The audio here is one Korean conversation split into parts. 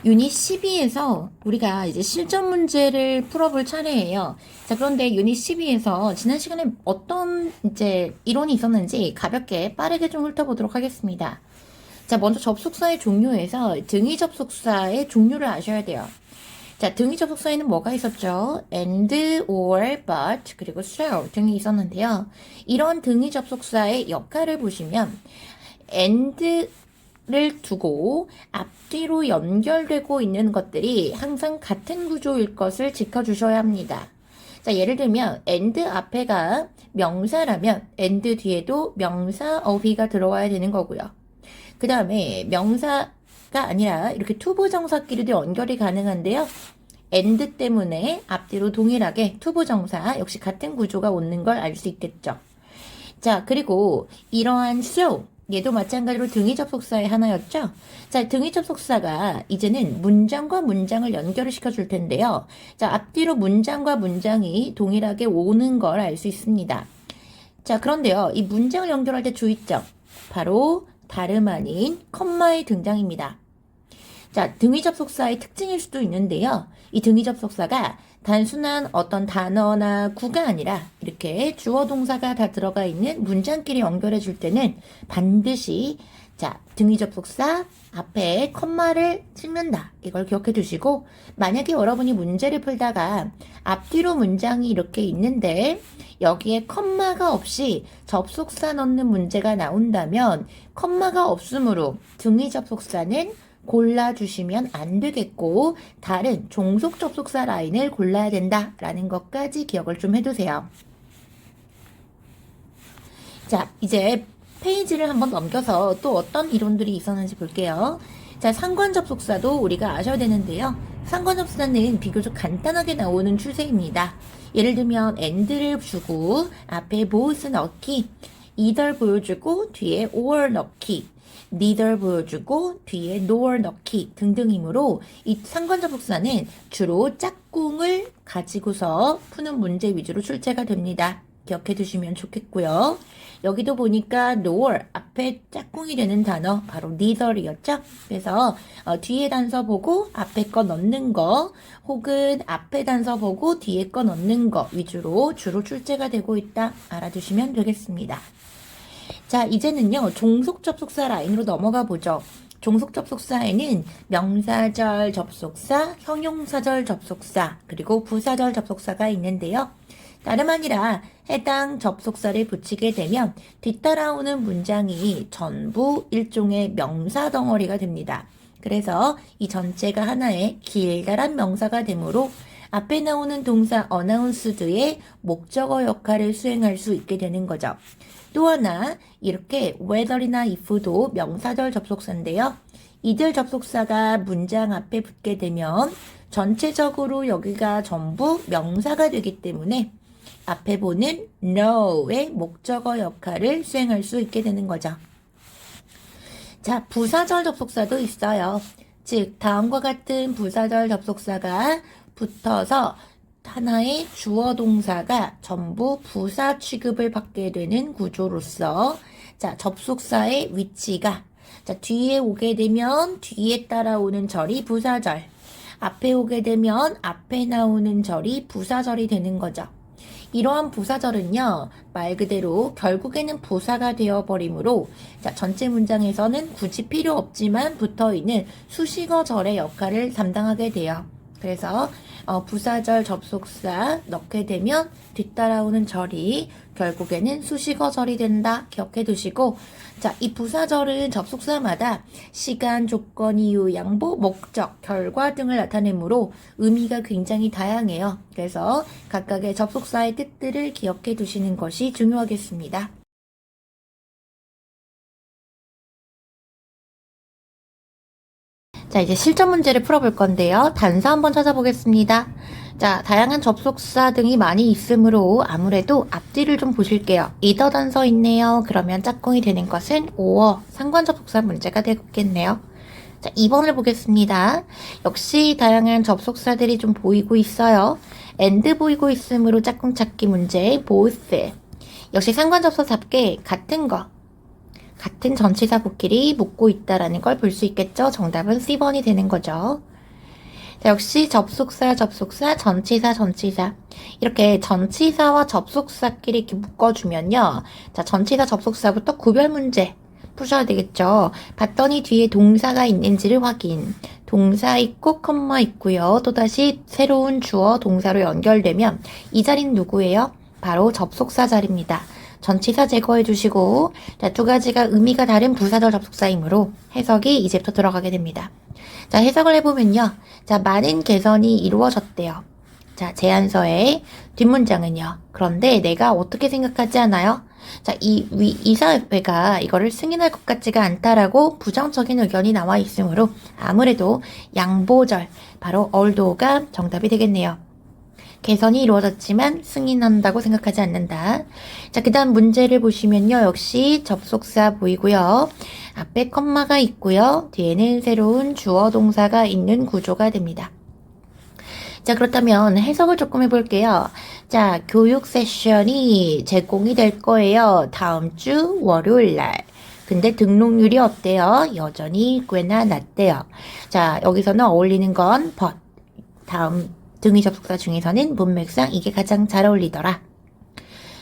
유닛 12에서 우리가 이제 실전 문제를 풀어볼 차례예요. 자, 그런데 유닛 12에서 지난 시간에 어떤 이제 이론이 있었는지 가볍게 빠르게 좀 훑어보도록 하겠습니다. 자, 먼저 접속사의 종류에서 등위 접속사의 종류를 아셔야 돼요. 자, 등위 접속사에는 뭐가 있었죠? and, or, but, 그리고 so 등이 있었는데요. 이런 등위 접속사의 역할을 보시면 and를 두고 앞뒤로 연결되고 있는 것들이 항상 같은 구조일 것을 지켜주셔야 합니다. 자, 예를 들면 and 앞에가 명사라면 and 뒤에도 명사 어휘가 들어와야 되는 거고요. 그 다음에 명사가 아니라 이렇게 투부정사끼리도 연결이 가능한데요. and 때문에 앞뒤로 동일하게 투부정사 역시 같은 구조가 오는 걸 알 수 있겠죠. 자, 그리고 이러한 so 얘도 마찬가지로 등위 접속사의 하나였죠. 자, 등위 접속사가 이제는 문장과 문장을 연결을 시켜줄 텐데요. 자, 앞뒤로 문장과 문장이 동일하게 오는 걸 알 수 있습니다. 자, 그런데요, 이 문장을 연결할 때 주의점, 바로 다름 아닌 컴마의 등장입니다. 자, 등위 접속사의 특징일 수도 있는데요. 이 등위 접속사가 단순한 어떤 단어나 구가 아니라 이렇게 주어 동사가 다 들어가 있는 문장끼리 연결해 줄 때는 반드시 자, 등위 접속사 앞에 컴마를 찍는다. 이걸 기억해 두시고 만약에 여러분이 문제를 풀다가 앞뒤로 문장이 이렇게 있는데 여기에 컴마가 없이 접속사 넣는 문제가 나온다면 컴마가 없으므로 등위 접속사는 골라주시면 안 되겠고 다른 종속 접속사 라인을 골라야 된다라는 것까지 기억을 좀 해두세요. 자, 이제 페이지를 한번 넘겨서 또 어떤 이론들이 있었는지 볼게요. 자, 상관 접속사도 우리가 아셔야 되는데요. 상관 접속사는 비교적 간단하게 나오는 추세입니다. 예를 들면 and를 주고 앞에 both 넣기, either 보여주고 뒤에 or 넣기, neither 보여주고 뒤에 nor 넣기 등등이므로 이 상관 접속사는 주로 짝꿍을 가지고서 푸는 문제 위주로 출제가 됩니다. 기억해 두시면 좋겠고요. 여기도 보니까 nor 앞에 짝꿍이 되는 단어 바로 neither이었죠. 그래서 뒤에 단서 보고 앞에 거 넣는 거 혹은 앞에 단서 보고 뒤에 거 넣는 거 위주로 주로 출제가 되고 있다. 알아두시면 되겠습니다. 자, 이제는요, 종속 접속사 라인으로 넘어가 보죠. 종속 접속사에는 명사절 접속사, 형용사절 접속사, 그리고 부사절 접속사가 있는데요. 다름 아니라 해당 접속사를 붙이게 되면 뒤따라오는 문장이 전부 일종의 명사 덩어리가 됩니다. 그래서 이 전체가 하나의 길다란 명사가 되므로 앞에 나오는 동사 announced의 목적어 역할을 수행할 수 있게 되는 거죠. 또 하나 이렇게 whether이나 if도 명사절 접속사인데요. 이들 접속사가 문장 앞에 붙게 되면 전체적으로 여기가 전부 명사가 되기 때문에 앞에 보는 no의 목적어 역할을 수행할 수 있게 되는 거죠. 자, 부사절 접속사도 있어요. 즉, 다음과 같은 부사절 접속사가 붙어서 하나의 주어 동사가 전부 부사 취급을 받게 되는 구조로서 자, 접속사의 위치가 자, 뒤에 오게 되면 뒤에 따라오는 절이 부사절, 앞에 오게 되면 앞에 나오는 절이 부사절이 되는 거죠. 이러한 부사절은요, 말 그대로 결국에는 부사가 되어버리므로 자, 전체 문장에서는 굳이 필요 없지만 붙어있는 수식어절의 역할을 담당하게 돼요. 그래서 부사절 접속사 넣게 되면 뒤따라오는 절이 결국에는 수식어절이 된다. 기억해 두시고 자, 이 부사절은 접속사마다 시간, 조건, 이유, 양보, 목적, 결과 등을 나타내므로 의미가 굉장히 다양해요. 그래서 각각의 접속사의 뜻들을 기억해 두시는 것이 중요하겠습니다. 자, 이제 실전 문제를 풀어볼 건데요. 단서 한번 찾아보겠습니다. 자, 다양한 접속사 등이 많이 있으므로 아무래도 앞뒤를 좀 보실게요. either 단서 있네요. 그러면 짝꿍이 되는 것은 or, 상관 접속사 문제가 되겠네요. 자, 2번을 보겠습니다. 역시 다양한 접속사들이 좀 보이고 있어요. and 보이고 있으므로 짝꿍 찾기 문제, both. 역시 상관 접속사답게 같은 거. 같은 전치사 부끼리 묶고 있다라는 걸 볼 수 있겠죠? 정답은 C번이 되는 거죠. 자, 역시 접속사, 전치사, 이렇게 전치사와 접속사끼리 이렇게 묶어주면요. 자, 전치사, 접속사부터 구별 문제 푸셔야 되겠죠. 봤더니 뒤에 동사가 있는지를 확인. 동사 있고 컴마 있고요. 또다시 새로운 주어 동사로 연결되면 이 자리는 누구예요? 바로 접속사 자리입니다. 전치사 제거해 주시고, 자, 두 가지가 의미가 다른 부사절 접속사이므로 해석이 이제부터 들어가게 됩니다. 자, 해석을 해보면요. 자, 많은 개선이 이루어졌대요. 자, 제안서의 뒷문장은요. 그런데 내가 어떻게 생각하지 않아요? 자, 이사회가 이거를 승인할 것 같지가 않다라고 부정적인 의견이 나와 있으므로 아무래도 양보절, 바로 although가 정답이 되겠네요. 개선이 이루어졌지만 승인한다고 생각하지 않는다. 자, 그 다음 문제를 보시면요. 역시 접속사 보이고요. 앞에 컴마가 있고요. 뒤에는 새로운 주어 동사가 있는 구조가 됩니다. 자, 그렇다면 해석을 조금 해볼게요. 자, 교육 세션이 제공이 될 거예요. 다음 주 월요일 날. 근데 등록률이 어때요? 여전히 꽤나 낮대요. 자, 여기서는 어울리는 건 but. 다음 등위 접속사 중에서는 문맥상 이게 가장 잘 어울리더라.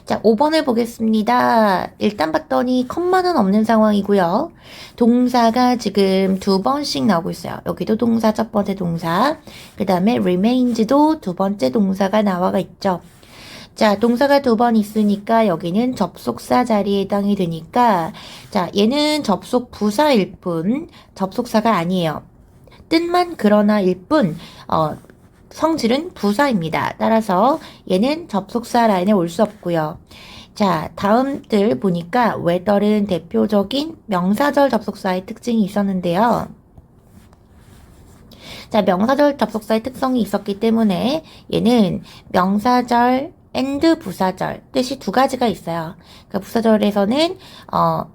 자, 5번을 보겠습니다. 일단 봤더니 컴마는 없는 상황이고요. 동사가 지금 2번씩 나오고 있어요. 여기도 동사 첫 번째 동사, 그 다음에 remains도 두 번째 동사가 나와 있죠. 자, 동사가 2번 있으니까 여기는 접속사 자리에 해당이 되니까, 자, 얘는 접속 부사일 뿐 접속사가 아니에요. 뜻만 그러나일 뿐 성질은 부사입니다. 따라서 얘는 접속사 라인에 올 수 없고요. 자, 다음들 보니까 whether는 대표적인 명사절 접속사의 특징이 있었는데요. 자, 명사절 접속사의 특성이 있었기 때문에 얘는 명사절 and 부사절 뜻이 두 가지가 있어요. 그러니까 부사절에서는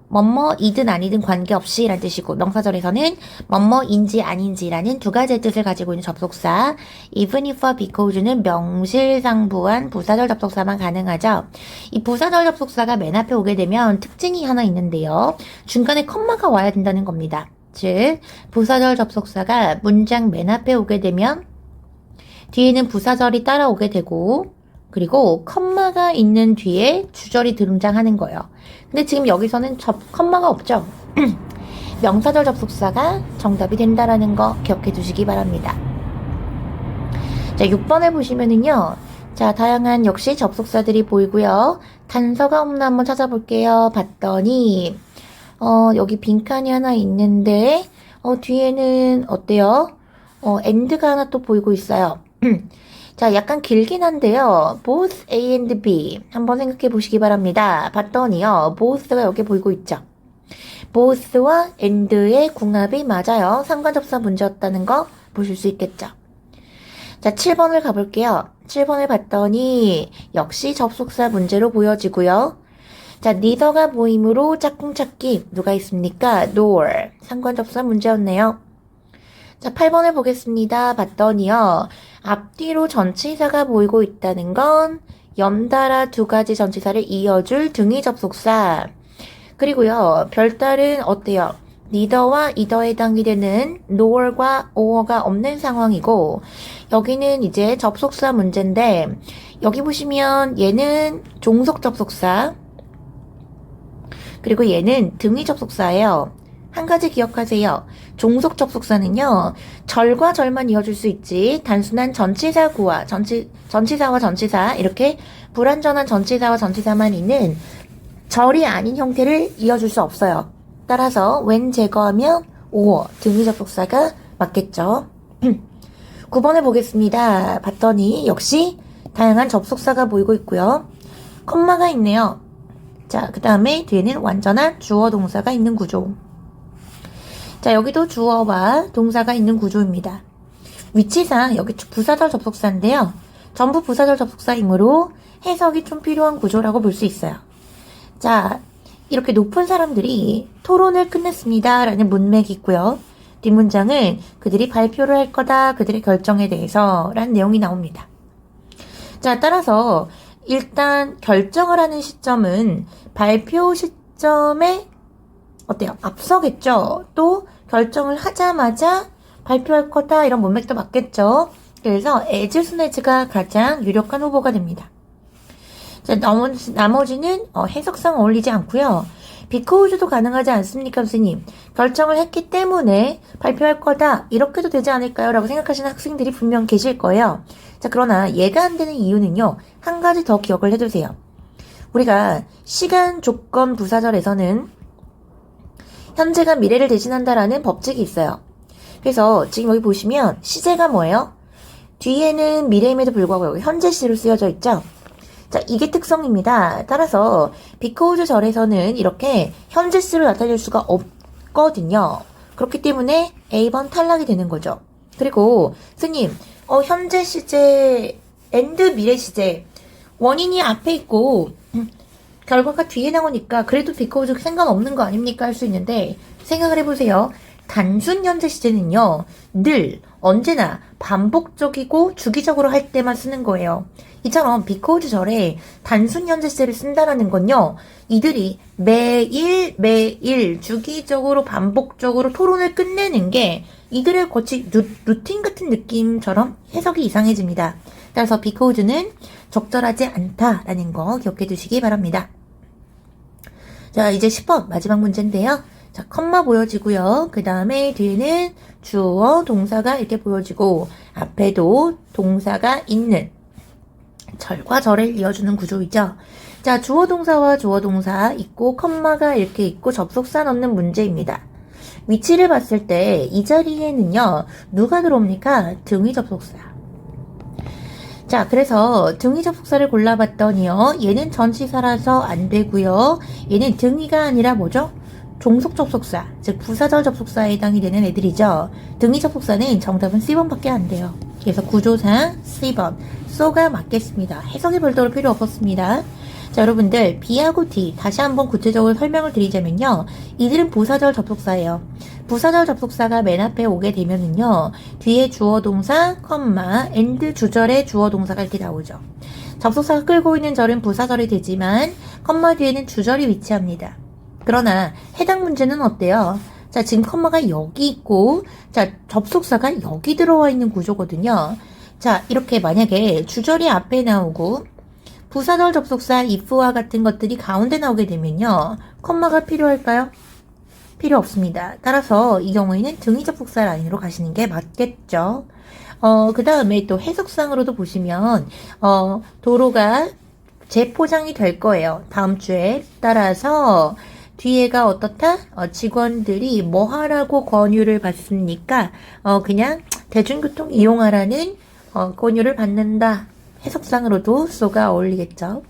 뭐뭐이든 아니든 관계없이 라는 뜻이고, 명사절에서는 뭐뭐인지 아닌지라는 두 가지의 뜻을 가지고 있는 접속사. even if, because는 명실상부한 부사절 접속사만 가능하죠. 이 부사절 접속사가 맨 앞에 오게 되면 특징이 하나 있는데요. 중간에 컴마가 와야 된다는 겁니다. 즉, 부사절 접속사가 문장 맨 앞에 오게 되면 뒤에는 부사절이 따라오게 되고, 그리고 컴마가 있는 뒤에 주절이 등장하는 거예요. 근데 지금 여기서는 컴마가 없죠. 명사절 접속사가 정답이 된다라는 거 기억해 두시기 바랍니다. 자, 6번을 보시면은요. 자, 다양한 역시 접속사들이 보이고요. 단서가 없나 한번 찾아볼게요. 봤더니 여기 빈칸이 하나 있는데 뒤에는 어때요? and가 하나 또 보이고 있어요. 자, 약간 길긴 한데요. both A and B 한번 생각해 보시기 바랍니다. 봤더니요. both가 여기 보이고 있죠. both와 and의 궁합이 맞아요. 상관접사 문제였다는 거 보실 수 있겠죠. 자, 7번을 가볼게요. 7번을 봤더니 역시 접속사 문제로 보여지고요. 자, neither가 보이므로 짝꿍찾기 누가 있습니까? nor 상관접사 문제였네요. 자, 8번을 보겠습니다. 봤더니요. 앞뒤로 전치사가 보이고 있다는 건 연달아 두 가지 전치사를 이어줄 등위 접속사. 그리고요. 별다른 어때요? neither와 either에 해당이 되는 nor과 or가 없는 상황이고, 여기는 이제 접속사 문제인데, 여기 보시면 얘는 종속 접속사, 그리고 얘는 등위 접속사예요. 한 가지 기억하세요. 종속 접속사는요, 절과 절만 이어줄 수 있지, 단순한 전치사 구와 전치사와 전치사, 이렇게 불완전한 전치사와 전치사만 있는 절이 아닌 형태를 이어줄 수 없어요. 따라서 when 제거하면 or, 등위 접속사가 맞겠죠. 9번을 보겠습니다. 봤더니 역시 다양한 접속사가 보이고 있고요. 컴마가 있네요. 자, 그 다음에 뒤에는 완전한 주어 동사가 있는 구조. 자, 여기도 주어와 동사가 있는 구조입니다. 위치상 여기 부사절 접속사인데요. 전부 부사절 접속사이므로 해석이 좀 필요한 구조라고 볼 수 있어요. 자, 이렇게 높은 사람들이 토론을 끝냈습니다 라는 문맥이 있고요. 뒷문장은 그들이 발표를 할 거다, 그들의 결정에 대해서 라는 내용이 나옵니다. 자, 따라서 일단 결정을 하는 시점은 발표 시점에 어때요? 앞서겠죠? 또 결정을 하자마자 발표할 거다 이런 문맥도 맞겠죠. 그래서 as soon as가 가장 유력한 후보가 됩니다. 자, 나머지는 해석상 어울리지 않고요. because도 가능하지 않습니까, 선생님? 결정을 했기 때문에 발표할 거다 이렇게도 되지 않을까요? 라고 생각하시는 학생들이 분명 계실 거예요. 자, 그러나 얘가 안 되는 이유는요. 한 가지 더 기억을 해두세요. 우리가 시간 조건 부사절에서는 현재가 미래를 대신한다라는 법칙이 있어요. 그래서 지금 여기 보시면 시제가 뭐예요? 뒤에는 미래임에도 불구하고 현재 시로 쓰여져 있죠? 자, 이게 특성입니다. 따라서 because 절에서는 이렇게 현재 시로 나타낼 수가 없거든요. 그렇기 때문에 A번 탈락이 되는 거죠. 그리고 스님, 현재 시제 and 미래 시제 원인이 앞에 있고 결과가 뒤에 나오니까 그래도 because 상관없는 거 아닙니까? 할 수 있는데 생각을 해보세요. 단순 현재 시제는요. 늘 언제나 반복적이고 주기적으로 할 때만 쓰는 거예요. 이처럼 because 절에 단순 현재 시제를 쓴다라는 건요. 이들이 매일 주기적으로 반복적으로 토론을 끝내는 게 이들의 거치 루틴 같은 느낌처럼 해석이 이상해집니다. 따라서 because는 적절하지 않다라는 거 기억해 두시기 바랍니다. 자, 이제 10번 마지막 문제인데요. 자, 컴마 보여지고요. 그 다음에 뒤에는 주어, 동사가 이렇게 보여지고 앞에도 동사가 있는 절과 절을 이어주는 구조이죠. 자, 주어 동사와 주어 동사 있고 컴마가 이렇게 있고 접속사 넣는 문제입니다. 위치를 봤을 때 이 자리에는요. 누가 들어옵니까? 등위 접속사. 자, 그래서 등위 접속사를 골라봤더니요. 얘는 전치사라서 안 되고요. 얘는 등위가 아니라 뭐죠? 종속 접속사, 즉 부사절 접속사에 해당이 되는 애들이죠. 등위 접속사는 정답은 C번밖에 안 돼요. 그래서 구조상 C번, so가 맞겠습니다. 해석이 별도로 필요 없었습니다. 자, 여러분들 B하고 D 다시 한번 구체적으로 설명을 드리자면요. 이들은 부사절 접속사예요. 부사절 접속사가 맨 앞에 오게 되면은요. 뒤에 주어 동사, 컴마, and 주절에 주어 동사가 이렇게 나오죠. 접속사가 끌고 있는 절은 부사절이 되지만 컴마 뒤에는 주절이 위치합니다. 그러나 해당 문제는 어때요? 자, 지금 컴마가 여기 있고 자, 접속사가 여기 들어와 있는 구조거든요. 자, 이렇게 만약에 주절이 앞에 나오고 부사절 접속사 if와 같은 것들이 가운데 나오게 되면요. 컴마가 필요할까요? 필요 없습니다. 따라서 이 경우에는 등위 접속사 라인으로 가시는 게 맞겠죠. 그 다음에 또 해석상으로도 보시면 도로가 재포장이 될 거예요. 다음 주에. 따라서 뒤에가 어떻다? 직원들이 뭐 하라고 권유를 받습니까? 그냥 대중교통 이용하라는 권유를 받는다. 해석상으로도 so가 어울리겠죠.